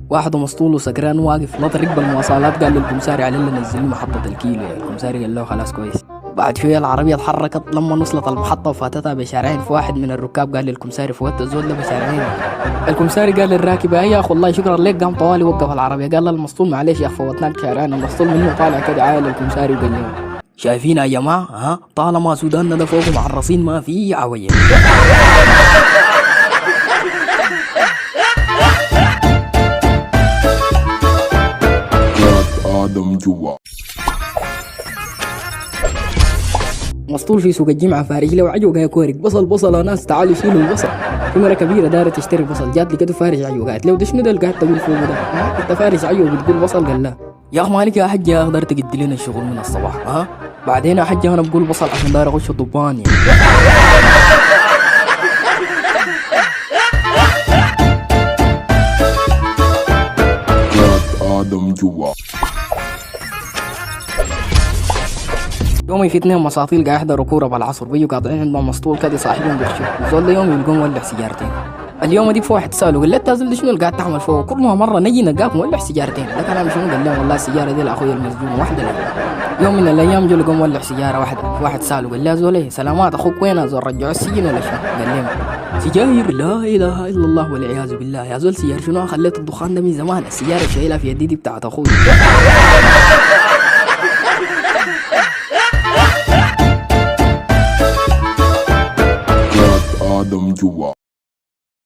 واحد مسطول وسكران واقف نط ركب المواصلات، قال للكمساري على اللي نزل له محطة الكيلو. الكمساري قال له خلاص كويس. بعد شوية العربية اتحركت، لما وصلت المحطة وفاتتها بشارعين، في واحد من الركاب قال للكمساري فوت الزول ده بشارعين. الكمساري قال للراكب يا اخي والله شكرا لك، قام طوالي وقف العربية. قال له المسطول معلش يا اخي فوتناك شارعين. المسطول منه طالع كده عايل للكمساري وقال له شايفين يا جماعة؟ ها طالما سوداننا ده فوق معرصين ما في عوية. آدم جوا. مسطول في سوق الجمعة فارج له عجوقة يا كورك بصل يا ناس تعالوا شيلوا البصل. في مرة كبيرة دارت تشتري بصل، جات لي كده فارج عجوقة، قالت له ده شنو ده اللي قاعد تقول فوق ده؟ انت فارج عجوق بتقول بصل؟ قال لا يا اخ مالك يا حجة، اقدر تقد لنا الشغل من الصباح. بعدين يا حجة انا بقول بصل عشان داير اخش الضبان يعني. آدم جوا. يومي في اثنين مساطيل قاعد يحضروا كورة بالعصر، بيجوا قاطعين عندهم مسطول كده صاحبهم بيحشوا. الزول ده يوم يلقون مولع سيجارتين. اليوم ديك في واحد ساله قال له انت زول شنو اللي قاعد تعمل فوق؟ كل ما مرة نجي نلقاك مولع سيجارتين. ده كلام شنو؟ قال لهم والله السيجارة دي لاخوي المسجون واحدة لي. يوم من الايام جو لقوا مولع سيجارة واحدة. في واحد ساله قال له يا زول ايه سلامات اخوك وين؟ يا زول رجعوا السجن ولا شنو؟ قال لهم سجاير لا اله الا الله والعياذ بالله. يا زول سيجار شنو؟ خليت الدخان ده من زمان، السيجارة شايلها في يدي دي بتاعت اخوي. آدم جوا.